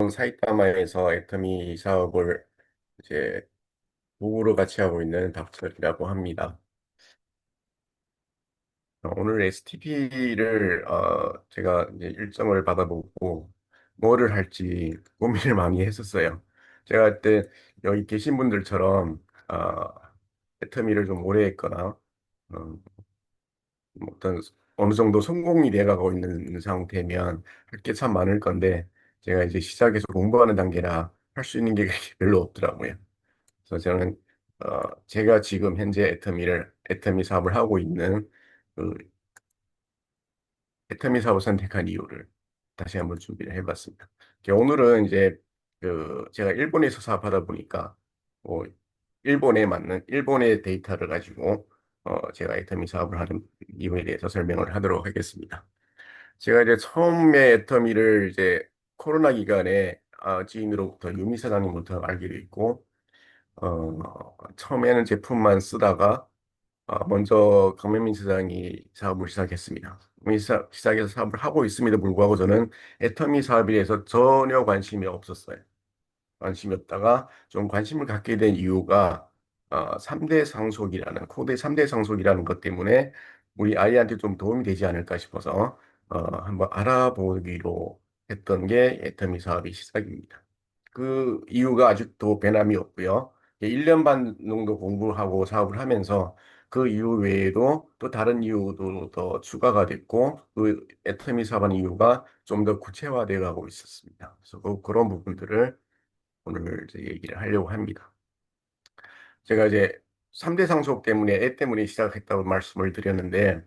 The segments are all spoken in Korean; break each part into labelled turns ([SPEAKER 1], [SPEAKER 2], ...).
[SPEAKER 1] 저는 사이타마에서 애터미 사업을 이제 부부로 같이 하고 있는 박철이라고 합니다. 오늘 STP를 제가 이제 일정을 받아보고 뭐를 할지 고민을 많이 했었어요. 제가 그때 여기 계신 분들처럼 어, 애터미를 좀 오래 했거나 어, 뭐 어떤 어느 정도 성공이 돼가고 있는 상태면 할 게 참 많을 건데 제가 이제 시작해서 공부하는 단계라 할 수 있는 게 그렇게 별로 없더라고요. 그래서 저는 제가 지금 현재 애터미 사업을 하고 있는 그 애터미 사업을 선택한 이유를 다시 한번 준비를 해봤습니다. 오늘은 이제 제가 일본에서 사업하다 보니까 뭐 일본에 맞는 일본의 데이터를 가지고 제가 애터미 사업을 하는 이유에 대해서 설명을 하도록 하겠습니다. 제가 이제 처음에 애터미를 이제 코로나 기간에 지인으로부터 유미 사장님부터 알게 됐고 처음에는 제품만 쓰다가 먼저 강명민 사장이 사업을 시작했습니다. 시작해서 사업을 하고 있음에도 불구하고 저는 애터미 사업에 대해서 전혀 관심이 없었어요. 관심이 없다가 좀 관심을 갖게 된 이유가 3대 상속이라는 코드 3대 상속이라는 것 때문에 우리 아이한테 좀 도움이 되지 않을까 싶어서 한번 알아보기로 했던 게 애터미 사업의 시작입니다. 그 이유가 아직도 변함이 없고요. 1년 반 정도 공부하고 사업을 하면서 그 이유 외에도 또 다른 이유도 더 추가가 됐고 그 애터미 사업하는 이유가 좀 더 구체화되어 가고 있었습니다. 그래서 그런 부분들을 오늘 이제 얘기를 하려고 합니다. 제가 이제 3대 상속 때문에 애 때문에 시작했다고 말씀을 드렸는데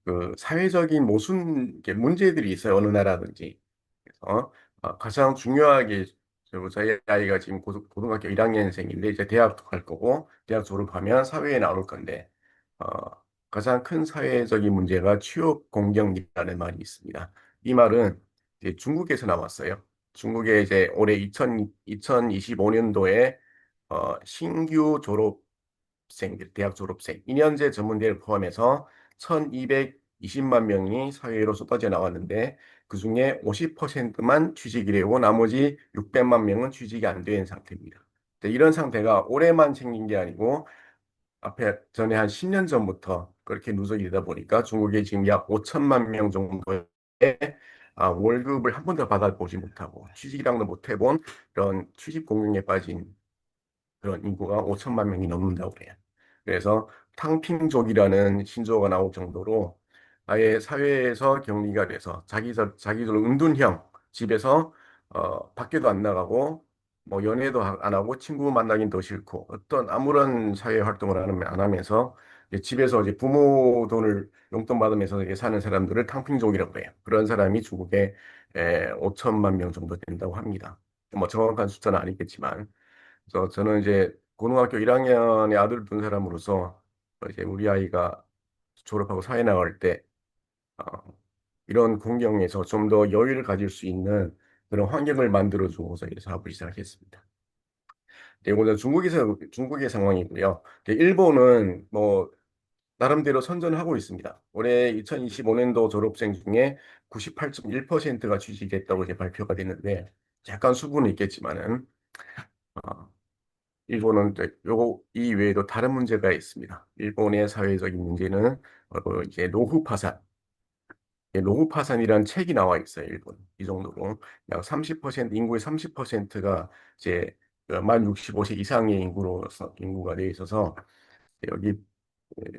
[SPEAKER 1] 그 사회적인 모순 이렇게 문제들이 있어요. 어느 나라든지. 그래서 가장 중요하게 저희 아이가 지금 고등학교 1학년생인데 이제 대학도 갈 거고 대학 졸업하면 사회에 나올 건데 어, 가장 큰 사회적인 문제가 취업 공경이라는 말이 있습니다. 이 말은 이제 중국에서 나왔어요. 중국에 이제 올해 2025년도에 신규 졸업생들, 대학 졸업생, 2년제 전문대를 포함해서 1220만 명이 사회로 쏟아져 나왔는데 그중에 50%만 취직이 되고 나머지 600만 명은 취직이 안 된 상태입니다. 이런 상태가 올해만 생긴 게 아니고 앞에 전에 한 10년 전부터 그렇게 누적이 되다 보니까 중국에 지금 약 5천만 명 정도의 월급을 한 번도 받아보지 못하고 취직이랑도 못 해본 그런 취직 공경에 빠진 그런 인구가 5천만 명이 넘는다고 그래요. 그래서 탕핑족이라는 신조어가 나올 정도로 아예 사회에서 격리가 돼서 자기들 은둔형 집에서 밖에도 안 나가고 뭐 연애도 안 하고 친구 만나긴 더 싫고 어떤 아무런 사회 활동을 안 하면서 이제 집에서 이제 부모 돈을 용돈 받으면서 이렇게 사는 사람들을 탕핑족이라고 해요. 그런 사람이 중국에 5천만 명 정도 된다고 합니다. 뭐 정확한 숫자는 아니겠지만 그래서 저는 이제 고등학교 1학년의 아들 둔 사람으로서 이제 우리 아이가 졸업하고 사회 나갈 때 어, 이런 공경에서 좀 더 여유를 가질 수 있는 그런 환경을 만들어 주고서 이 사업을 시작했습니다. 이거는 중국의 상황이고요. 일본은 뭐 나름대로 선전하고 있습니다. 올해 2025년도 졸업생 중에 98.1%가 취직했다고 이제 발표가 됐는데 약간 수분은 있겠지만은 어, 일본은 요거 이외에도 다른 문제가 있습니다. 일본의 사회적인 문제는 이제 노후 파산. 노후 파산이라는 책이 나와 있어요, 일본. 이 정도로 약 30% 인구의 30%가 이제 만 65세 이상의 인구가 돼 있어서 여기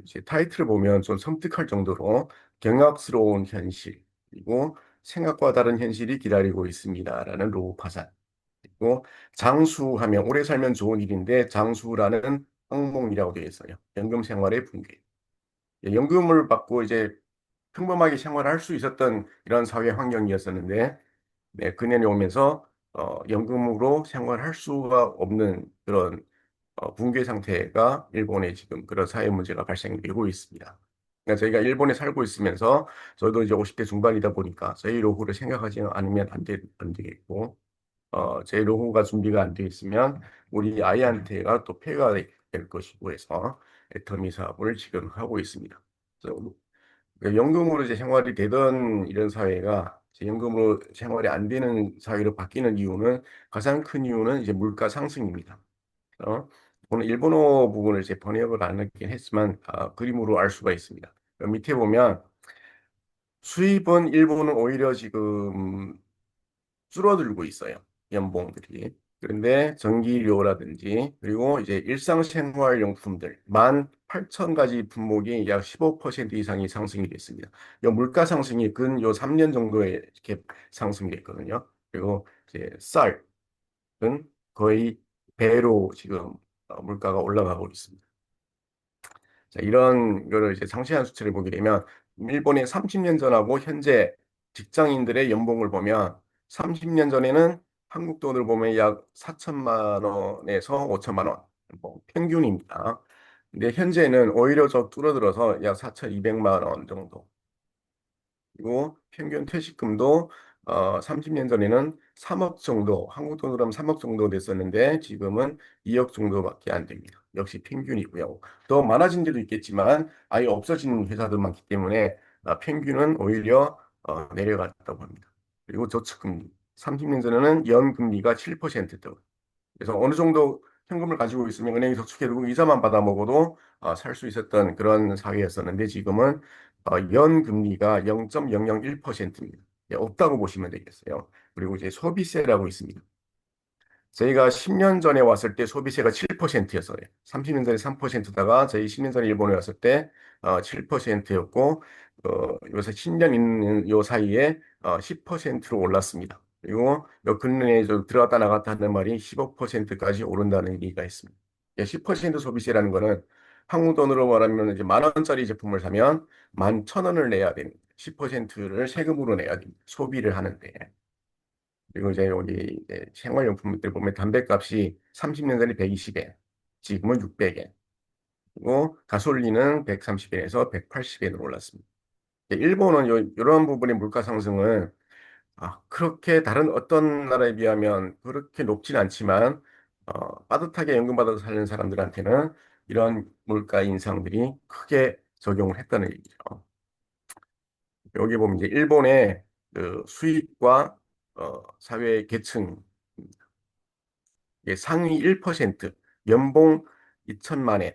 [SPEAKER 1] 이제 타이틀을 보면 좀 섬뜩할 정도로 경악스러운 현실 그리고 생각과 다른 현실이 기다리고 있습니다라는 노후 파산. 그리고 장수하면 오래 살면 좋은 일인데 장수라는 항목이라고 되어 있어요. 연금 생활의 붕괴. 연금을 받고 이제 평범하게 생활할 수 있었던 이런 사회 환경이었었는데 네, 그년이 오면서 연금으로 생활할 수가 없는 그런 붕괴 상태가 일본에 지금 그런 사회 문제가 발생되고 있습니다. 그러니까 저희가 일본에 살고 있으면서 저도 이제 50대 중반이다 보니까 저희 노후를 생각하지 않으면 안 되겠고 제 노후가 준비가 안 돼 있으면 우리 아이한테가 또 폐가 될 것이고 해서 애터미 사업을 지금 하고 있습니다. 그래서 그 연금으로 이제 생활이 되던 이런 사회가 이제 연금으로 생활이 안 되는 사회로 바뀌는 이유는 가장 큰 이유는 이제 물가 상승입니다. 오늘 일본어 부분을 이제 번역을 안 했긴 했지만 그림으로 알 수가 있습니다. 밑에 보면 수입은 일본은 오히려 지금 줄어들고 있어요. 연봉들이. 그런데 전기료라든지 그리고 이제 일상생활용품들 18,000가지 품목이 약 15% 이상이 상승이 됐습니다. 이 물가 상승이 근 요 3년 정도에 이렇게 상승이 됐거든요. 그리고 이제 쌀은 거의 배로 지금 물가가 올라가고 있습니다. 자, 이런 거를 이제 상세한 수치를 보게 되면 일본의 30년 전하고 현재 직장인들의 연봉을 보면 30년 전에는 한국 돈으로 보면 약 4천만 원에서 5천만 원 뭐 평균입니다. 근데 현재는 오히려 더 줄어들어서 약 4,200만 원 정도. 그리고 평균 퇴직금도 30년 전에는 3억 정도, 한국 돈으로 하면 3억 정도 됐었는데 지금은 2억 정도밖에 안 됩니다. 역시 평균이고요. 더 많아진 데도 있겠지만 아예 없어진 회사도 많기 때문에 평균은 오히려 내려갔다고 합니다. 그리고 저축금리. 30년 전에는 연금리가 7%였다고. 그래서 어느 정도 현금을 가지고 있으면 은행에 저축해두고 이자만 받아 먹어도 살 수 있었던 그런 사회였었는데 지금은 연금리가 0.001%입니다. 없다고 보시면 되겠어요. 그리고 이제 소비세라고 있습니다. 저희가 10년 전에 왔을 때 소비세가 7%였어요. 30년 전에 3%다가 저희 10년 전에 일본에 왔을 때 7%였고 요새 10년 있는 요 사이에 10%로 올랐습니다. 그리고 요 근래에 좀 들어갔다 나갔다 하는 말이 15%까지 오른다는 얘기가 있습니다. 10% 소비세라는 거는 한국 돈으로 말하면 이제 10,000원짜리 제품을 사면 11,000원을 내야 됩니다. 10%를 세금으로 내야 됩니다. 소비를 하는데. 그리고 이제 여기 이제 생활용품들 보면 담배값이 30년 전에 120엔, 지금은 600엔. 그리고 가솔린은 130엔에서 180엔으로 올랐습니다. 일본은 이런 부분의 물가 상승은 그렇게 다른 어떤 나라에 비하면 그렇게 높진 않지만 빠듯하게 연금 받아서 사는 사람들한테는 이런 물가 인상들이 크게 적용을 했다는 얘기죠. 여기 보면 이제 일본의 그 수입과 사회 계층 상위 1%, 연봉 2천만 엔.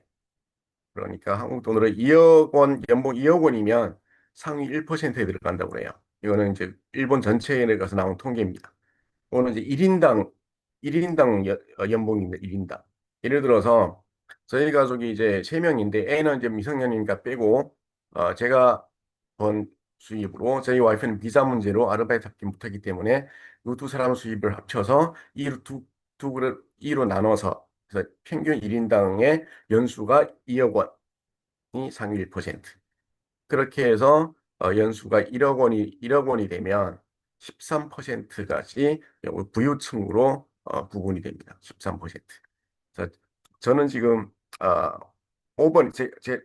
[SPEAKER 1] 그러니까 한국 돈으로 2억 원, 연봉 2억 원이면 상위 1%에 들어간다고 그래요. 이거는 이제 일본 전체에 가서 나온 통계입니다. 이거는 이제 1인당 연봉입니다. 1인당. 예를 들어서 저희 가족이 이제 3명인데 A는 이제 미성년이니까 빼고 제가 번 수입으로 저희 와이프는 비자 문제로 아르바이트 하기 못하기 때문에 이 두 사람 수입을 합쳐서 두 그릇 2로 나눠서 그래서 평균 1인당의 연수가 2억 원이 상위 1%. 그렇게 해서 연수가 1억 원이 되면 13%까지 부유층으로 구분이 됩니다. 13%. 그래서 저는 지금 어, 5번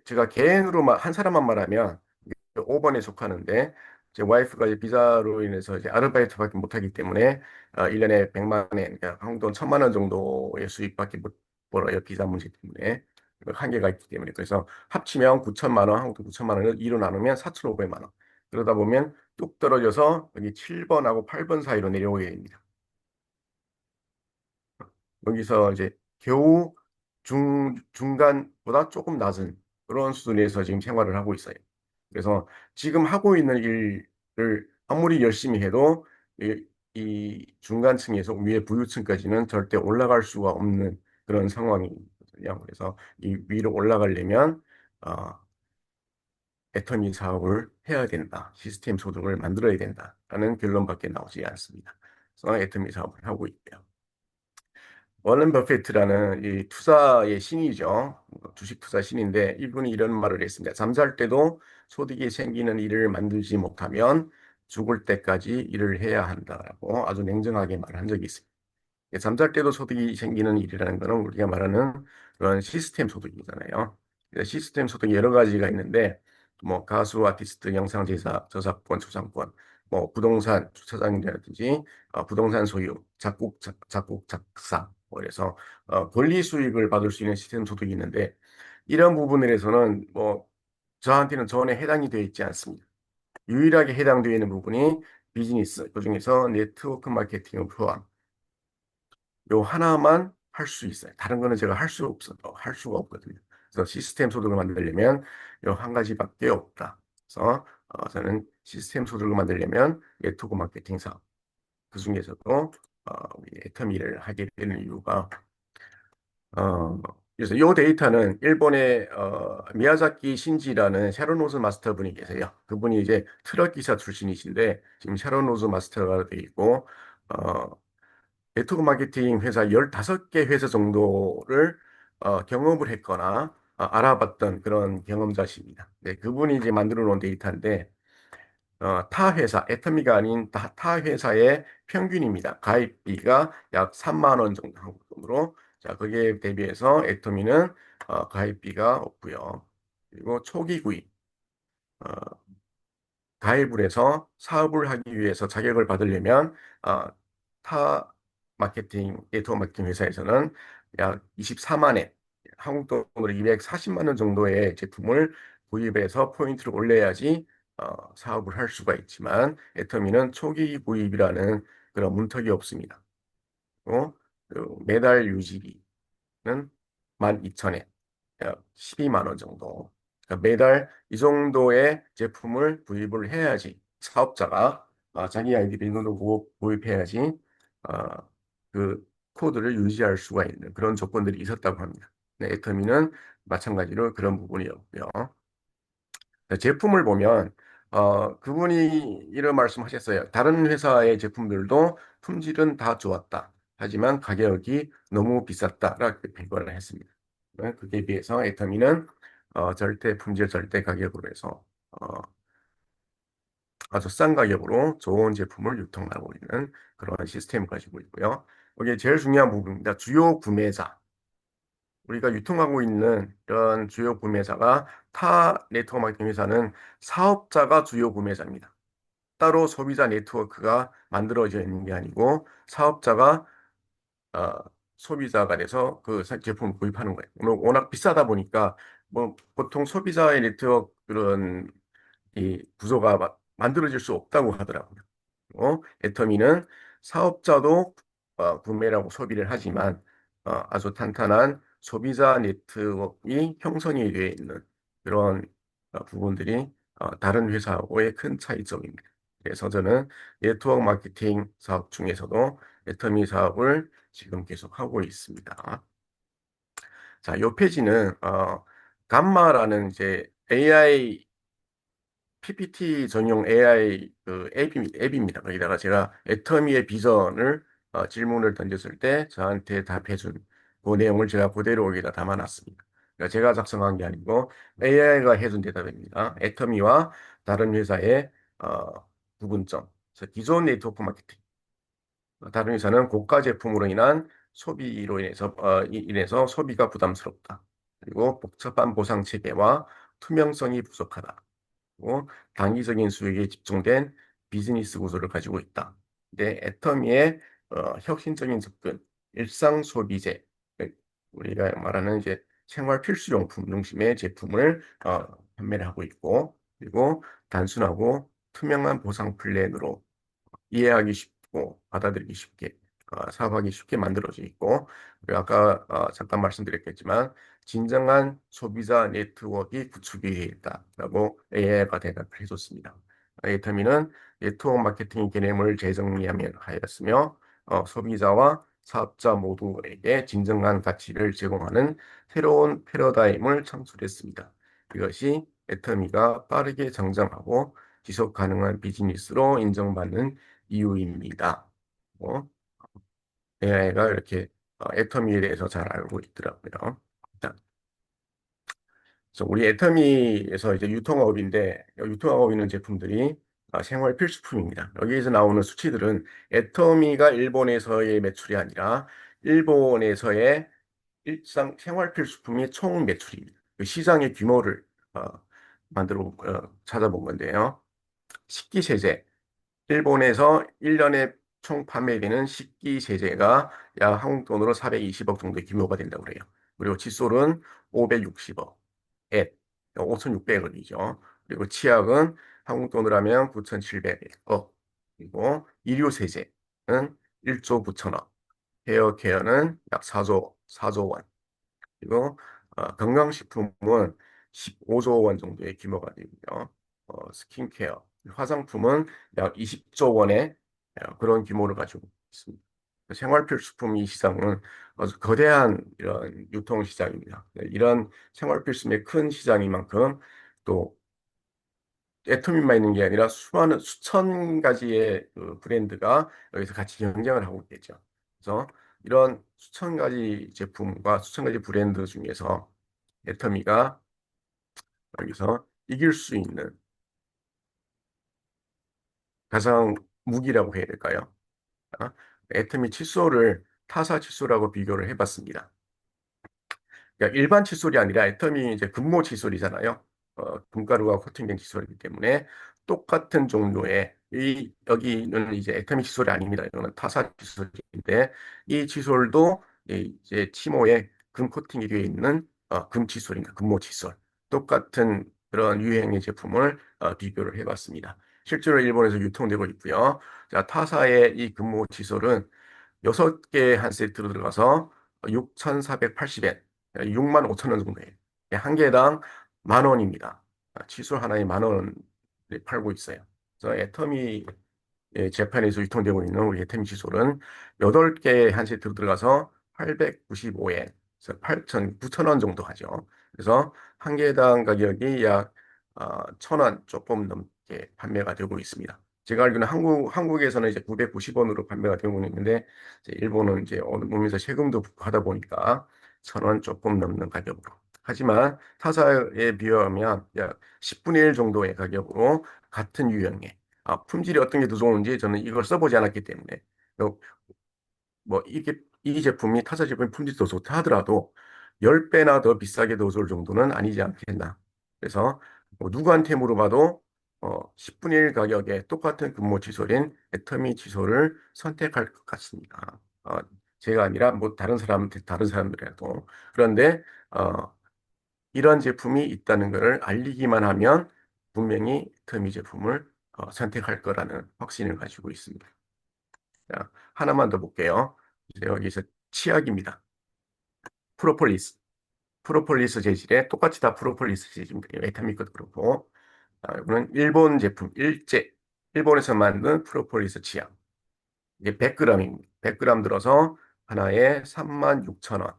[SPEAKER 1] 제가 개인으로만 한 사람만 말하면 5번에 속하는데 제 와이프가 이제 비자로 인해서 이제 아르바이트밖에 못하기 때문에 1년에 100만 원, 그러니까 한국 돈 1,000만 원 정도의 수입밖에 못 벌어요. 비자 문제 때문에. 한계가 있기 때문에. 그래서 합치면 9천만 원, 한국 돈 9천만 원을 2로 나누면 4,500만 원. 그러다 보면 뚝 떨어져서 여기 7번하고 8번 사이로 내려오게 됩니다. 여기서 이제 겨우 중간보다 조금 낮은 그런 수준에서 지금 생활을 하고 있어요. 그래서 지금 하고 있는 일을 아무리 열심히 해도 이 중간층에서 위에 부유층까지는 절대 올라갈 수가 없는 그런 상황이거든요. 그래서 이 위로 올라가려면 어, 애터미 사업을 해야 된다. 시스템 소득을 만들어야 된다라는 결론밖에 나오지 않습니다. 그래서 애터미 사업을 하고 있고요. 워런 버핏이라는 이 투자의 신이죠. 주식 투자 신인데 이분이 이런 말을 했습니다. 잠잘 때도 소득이 생기는 일을 만들지 못하면 죽을 때까지 일을 해야 한다라고 아주 냉정하게 말한 적이 있습니다. 잠잘 때도 소득이 생기는 일이라는 것은 우리가 말하는 그런 시스템 소득이잖아요. 시스템 소득이 여러 가지가 있는데 뭐 가수, 아티스트, 영상 제작, 저작권, 초상권, 뭐 부동산 주차장이라든지 부동산 소유, 작곡, 작사, 뭐 그래서 권리 수익을 받을 수 있는 시스템 소득이 있는데 이런 부분에 대해서는 뭐 저한테는 전혀 해당이 되어 있지 않습니다. 유일하게 해당되어 있는 부분이 비즈니스, 그중에서 네트워크 마케팅을 포함. 요 하나만 할 수 있어요. 다른 거는 제가 할 수가 없거든요. 그래서 시스템 소득을 만들려면 요 한 가지밖에 없다. 그래서 저는 시스템 소득을 만들려면 네트워크 마케팅 사업. 그 중에서도 우리 애터미를 하게 되는 이유가 어, 그래서 이 데이터는 일본의 미야자키 신지라는 샤론노즈 마스터 분이 계세요. 그분이 이제 트럭 기사 출신이신데 지금 샤론노즈 마스터가 돼 있고 어, 네트워크 마케팅 회사 15개 회사 정도를 경험을 했거나 알아봤던 그런 경험자십니다. 네, 그분이 이제 만들어 놓은 데이터인데 타 회사, 애터미가 아닌 타 회사의 평균입니다. 가입비가 약 3만 원 정도 한국 돈으로. 자, 거기에 대비해서 애터미는 가입비가 없고요. 그리고 초기 구입, 어, 가입을 해서 사업을 하기 위해서 자격을 받으려면 어, 타 네트워크 마케팅 회사에서는 약 24만 엔, 한국 돈으로 240만 원 정도의 제품을 구입해서 포인트를 올려야지 사업을 할 수가 있지만 애터미는 초기 구입이라는 그런 문턱이 없습니다. 그 매달 유지비는 12,000엔, 약 12만 원 정도. 그러니까 매달 이 정도의 제품을 구입을 해야지 사업자가 자기 아이디 비밀번호 구입해야지 그 코드를 유지할 수가 있는 그런 조건들이 있었다고 합니다. 네, 애터미는 마찬가지로 그런 부분이었고요. 제품을 보면 그분이 이런 말씀하셨어요. 다른 회사의 제품들도 품질은 다 좋았다. 하지만 가격이 너무 비쌌다라고 평가를 했습니다. 네, 그에 비해서 애터미는 절대 품질 절대 가격으로 해서 아주 싼 가격으로 좋은 제품을 유통하고 있는 그런 시스템을 가지고 있고요. 이게 제일 중요한 부분입니다. 주요 구매자. 우리가 유통하고 있는 이런 주요 구매자가 타 네트워크 마케팅 회사는 사업자가 주요 구매자입니다. 따로 소비자 네트워크가 만들어져 있는 게 아니고 사업자가 어, 소비자가 돼서 그 제품을 구입하는 거예요. 워낙 비싸다 보니까 뭐 보통 소비자의 네트워크 그런 이 구조가 만들어질 수 없다고 하더라고요. 애터미는 사업자도 구매라고 소비를 하지만 아주 탄탄한 소비자 네트워크가 형성이 되어 있는 그런 부분들이 다른 회사하고의 큰 차이점입니다. 그래서 저는 네트워크 마케팅 사업 중에서도 애터미 사업을 지금 계속 하고 있습니다. 자, 이 페이지는 감마라는 이제 AI PPT 전용 AI 그 앱입니다. 거기다가 제가 애터미의 비전을 질문을 던졌을 때 저한테 답해준 그 내용을 제가 그대로 여기다 담아놨습니다. 그러니까 제가 작성한 게 아니고 AI가 해준 대답입니다. 애터미와 다른 회사의 구분점. 그래서 기존 네트워크 마케팅. 다른 회사는 고가 제품으로 인한 소비로 인해서 소비가 부담스럽다. 그리고 복잡한 보상 체계와 투명성이 부족하다. 단기적인 수익에 집중된 비즈니스 구조를 가지고 있다. 근데 애터미의 혁신적인 접근, 일상 소비재, 우리가 말하는 이제 생활 필수용품 중심의 제품을 판매를 하고 있고, 그리고 단순하고 투명한 보상 플랜으로 이해하기 쉽고 받아들이기 쉽게 사업하기 쉽게 만들어져 있고 그리고 아까 잠깐 말씀드렸겠지만 진정한 소비자 네트워크가 구축이 되어 있다라고 AI가 대답을 해줬습니다. 에이터미는 네트워크 마케팅 개념을 재정리하면 하였으며 소비자와 사업자 모두에게 진정한 가치를 제공하는 새로운 패러다임을 창출했습니다. 이것이 애터미가 빠르게 성장하고 지속 가능한 비즈니스로 인정받는 이유입니다. AI가 이렇게 애터미에 대해서 잘 알고 있더라고요. 자, 그래서 우리 애터미에서 이제 유통업인데 유통하고 있는 제품들이 생활 필수품입니다. 여기에서 나오는 수치들은 애터미가 일본에서의 매출이 아니라 일본에서의 일상 생활 필수품이 총 매출입니다. 그 시장의 규모를 어, 찾아본 건데요. 식기세제 일본에서 1년에 총 판매되는 식기세제가 약 한국 돈으로 420억 정도의 규모가 된다고 그래요. 그리고 칫솔은 560억, 앱 5,600억이죠. 그리고 치약은 한국 돈으로 하면 9,700억. 그리고 의료세제는 1조 9천억, 헤어케어는 약 4조 원, 그리고 건강식품은 15조 원 정도의 규모가 되고요. 스킨케어, 화장품은 약 20조 원의 그런 규모를 가지고 있습니다. 생활필수품 이 시장은 아주 거대한 이런 유통시장입니다. 네, 이런 생활필수품의 큰 시장인 만큼 또 애터미만 있는 게 아니라 수많은 수천 가지의 그 브랜드가 여기서 같이 경쟁을 하고 있겠죠. 그래서 이런 수천 가지 제품과 수천 가지 브랜드 중에서 애터미가 여기서 이길 수 있는 가장 무기라고 해야 될까요? 어? 애터미 칫솔을 타사 칫솔하고 비교를 해봤습니다. 그러니까 일반 칫솔이 아니라 애터미 이제 금모 칫솔이잖아요. 금가루가 코팅된 칫솔이기 때문에 똑같은 종류의 여기는 이제 애터미 칫솔이 아닙니다. 이거는 타사 칫솔인데 이 칫솔도 이제 치모에 금 코팅이 되어 있는 금 칫솔입니다. 금모 칫솔. 똑같은 그런 유행의 제품을 비교를 해봤습니다. 실제로 일본에서 유통되고 있고요. 자, 타사의 이 금모 칫솔은 6개 한 세트로 들어가서 6,480엔, 6만 5천 원 정도예요. 한 개당 만 원입니다. 칫솔 하나에 만 원에 팔고 있어요. 그래서 애터미 재팬에서 유통되고 있는 우리 애터미 칫솔은 8개 한 세트로 들어가서 895엔, 그래서 8천, 9천 원 정도 하죠. 그래서 한 개당 가격이 약 1,000원 조금 넘게 판매가 되고 있습니다. 제가 알기로는 한국에서는 이제 990원으로 판매가 되고 있는데, 이제 일본은 이제 오면서 세금도 하다 보니까 1,000원 조금 넘는 가격으로. 하지만 타사에 비하면 약 10분의 1 정도의 가격으로 같은 유형의 품질이 어떤 게 더 좋은지 저는 이걸 써보지 않았기 때문에 어, 뭐 이게 이 제품이 타사 제품의 품질이 더 좋다 하더라도 10배나 더 비싸게 더 줄 정도는 아니지 않겠나. 그래서 뭐 누구한테 물어봐도 10분의 1 가격에 똑같은 근모 칫솔인 애터미 칫솔을 선택할 것 같습니다. 제가 아니라 뭐 다른 사람들이라도. 그런데 이런 제품이 있다는 것을 알리기만 하면 분명히 애터미 제품을 선택할 거라는 확신을 가지고 있습니다. 자, 하나만 더 볼게요. 이제 여기서 치약입니다. 프로폴리스. 프로폴리스 재질에 똑같이 다 프로폴리스 재질입니다. 에타미크도 그렇고. 이거는 일본 제품, 일본에서 만든 프로폴리스 치약. 이게 100g입니다. 100g 들어서 하나에 36,000원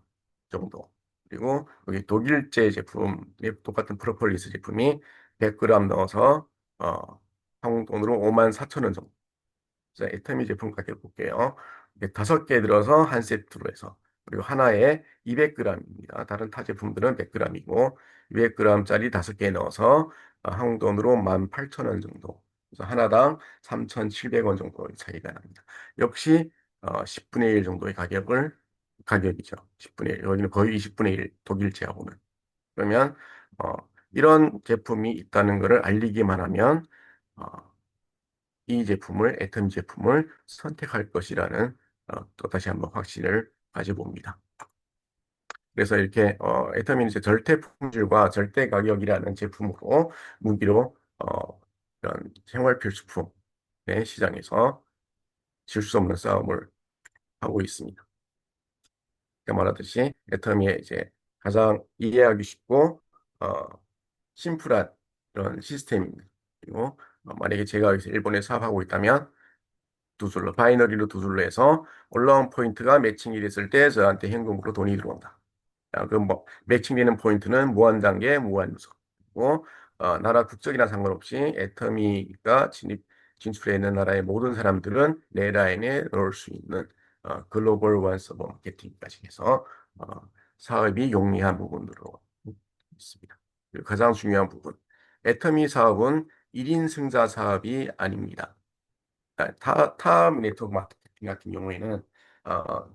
[SPEAKER 1] 정도. 그리고 여기 독일제 제품, 똑같은 프로폴리스 제품이 100g 넣어서 한국 돈으로 54,000원 정도. 자, 애터미 제품 가격 볼게요. 이게 5개 들어서 한 세트로 해서 그리고 하나에 200g입니다. 다른 타 제품들은 100g이고 200g짜리 5개 넣어서 한국 돈으로 18,000원 정도. 그래서 하나당 3,700원 정도 차이가 납니다. 역시 10분의 1 정도의 가격이죠. 10분의 1. 여기는 거의 20분의 1 독일제하고는. 그러면 어, 이런 제품이 있다는 것을 알리기만 하면 어, 이 제품을, 애텀 제품을 선택할 것이라는 또 다시 한번 확신을 가져봅니다. 그래서 이렇게 애터미는 이제 절대 품질과 절대 가격이라는 제품으로 무기로 이런 생활 필수품의 시장에서 질 수 없는 싸움을 하고 있습니다. 제가 말하듯이 애터미의 이제 가장 이해하기 쉽고 어, 심플한 이런 시스템입니다. 그리고 만약에 제가 여기서 일본에 사업하고 있다면 바이너리로 두 줄로 해서 올라온 포인트가 매칭이 됐을 때 저한테 현금으로 돈이 들어온다. 뭐 매칭되는 포인트는 무한 단계, 무한 누적. 그리고 나라 국적이나 상관없이 애터미가 진출해 있는 나라의 모든 사람들은 내 라인에 넣을 수 있는 글로벌 원 서버 마케팅까지 해서 어, 사업이 용이한 부분으로 있습니다. 그리고 가장 중요한 부분, 애터미 사업은 1인 승자 사업이 아닙니다. 타 네트워크 마케팅 같은 경우에는 어,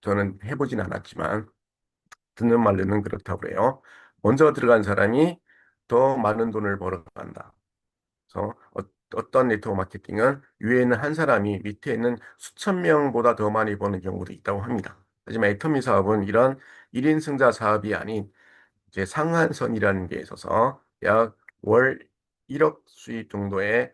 [SPEAKER 1] 저는 해보진 않았지만 듣는 말로는 그렇다고 그래요. 먼저 들어간 사람이 더 많은 돈을 벌어간다. 그래서 어떤 네트워크 마케팅은 위에 있는 한 사람이 밑에 있는 수천 명보다 더 많이 버는 경우도 있다고 합니다. 하지만 애터미 사업은 이런 1인 승자 사업이 아닌 이제 상한선이라는 게 있어서 약 월 1억 수입 정도의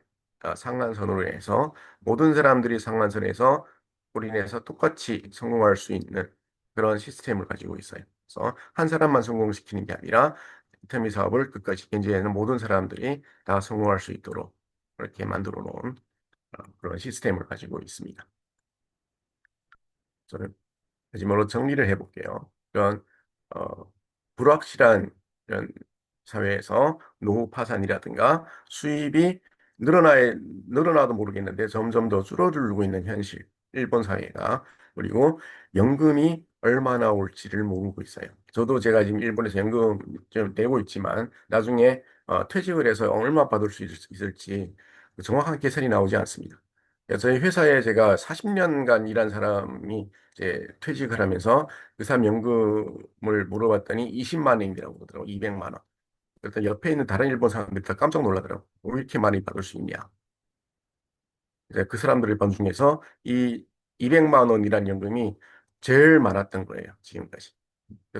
[SPEAKER 1] 상한선으로 해서 모든 사람들이 상한선에서 올인해서 똑같이 성공할 수 있는 그런 시스템을 가지고 있어요. 그래서 한 사람만 성공시키는 게 아니라 이터미 사업을 끝까지 현재에는 모든 사람들이 다 성공할 수 있도록 그렇게 만들어 놓은 그런 시스템을 가지고 있습니다. 저는 마지막으로 정리를 해볼게요. 이런 불확실한 이런 사회에서 노후 파산이라든가 수입이 늘어나도 모르겠는데 점점 더 줄어들고 있는 현실, 일본 사회가 그리고 연금이 얼마나 올지를 모르고 있어요. 저도 제가 지금 일본에서 연금 좀 내고 있지만 나중에 퇴직을 해서 얼마 받을 수 있을지 정확한 계산이 나오지 않습니다. 저희 회사에 제가 40년간 일한 사람이 이제 퇴직을 하면서 그 사람 연금을 물어봤더니 20만 엔이라고 그러더라고. 200만 원. 그랬더니 옆에 있는 다른 일본 사람들이 다 깜짝 놀라더라고. 왜 이렇게 많이 받을 수 있냐. 이제 그 사람들의 번 중에서 이 200만 원이라는 연금이 제일 많았던 거예요. 지금까지.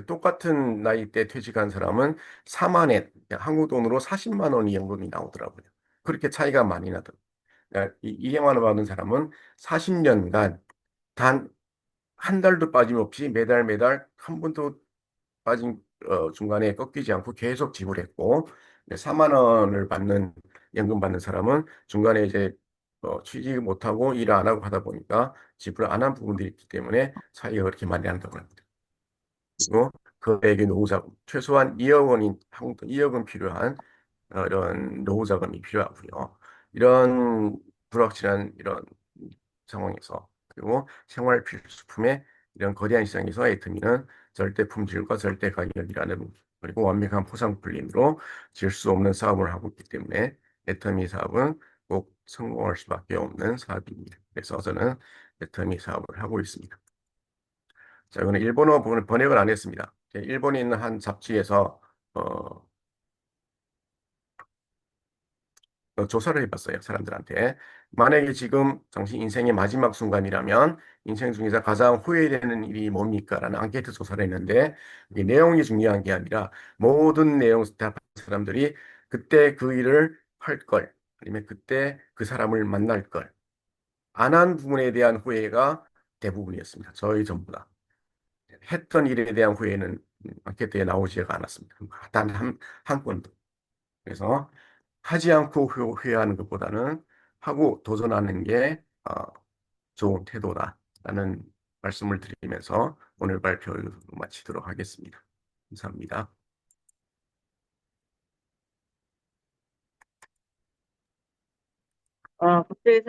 [SPEAKER 1] 똑같은 나이 때 퇴직한 사람은 4만 엔, 한국 돈으로 40만 원이 연금이 나오더라고요. 그렇게 차이가 많이 나더라고요. 그러니까 이 200만 원 받은 사람은 40년간 단 한 달도 빠짐없이 매달 매달 한 번도 빠진 중간에 꺾이지 않고 계속 지불했고 4만 원을 받는 연금 받는 사람은 중간에 이제 취직 못하고 일 안 하고 하다 보니까 지불 안 한 부분들이 있기 때문에 차이가 그렇게 많이 난다고 합니다. 그리고 그에게 노후자금 최소한 2억 원인 한국 돈 2억 원 필요한 이런 노후자금이 필요하고요. 이런 불확실한 이런 상황에서 그리고 생활 필수품의 이런 거대한 시장에서 애터미는 절대 품질과 절대 가격이라는 그리고 완벽한 포상 불림으로 질 수 없는 사업을 하고 있기 때문에 애터미 사업은 꼭 성공할 수밖에 없는 사업입니다. 그래서 저는 애터미 사업을 하고 있습니다. 자, 이거는 일본어 번역을 안 했습니다. 일본에 있는 한 잡지에서 어, 조사를 해봤어요, 사람들한테. 만약에 지금 당신 인생의 마지막 순간이라면 인생 중에서 가장 후회되는 일이 뭡니까? 라는 앙케이트 조사를 했는데 이 내용이 중요한 게 아니라 모든 내용 대답한 사람들이 그때 그 일을 할 걸, 아니면 그때 그 사람을 만날 걸, 안 한 부분에 대한 후회가 대부분이었습니다. 저희 전부 다. 했던 일에 대한 후회는 앙케이트에 나오지가 않았습니다. 단 한 건도. 그래서 하지 않고 후회하는 것보다는 하고 도전하는 게 좋은 태도다라는 말씀을 드리면서 오늘 발표를 마치도록 하겠습니다. 감사합니다.
[SPEAKER 2] 국제회사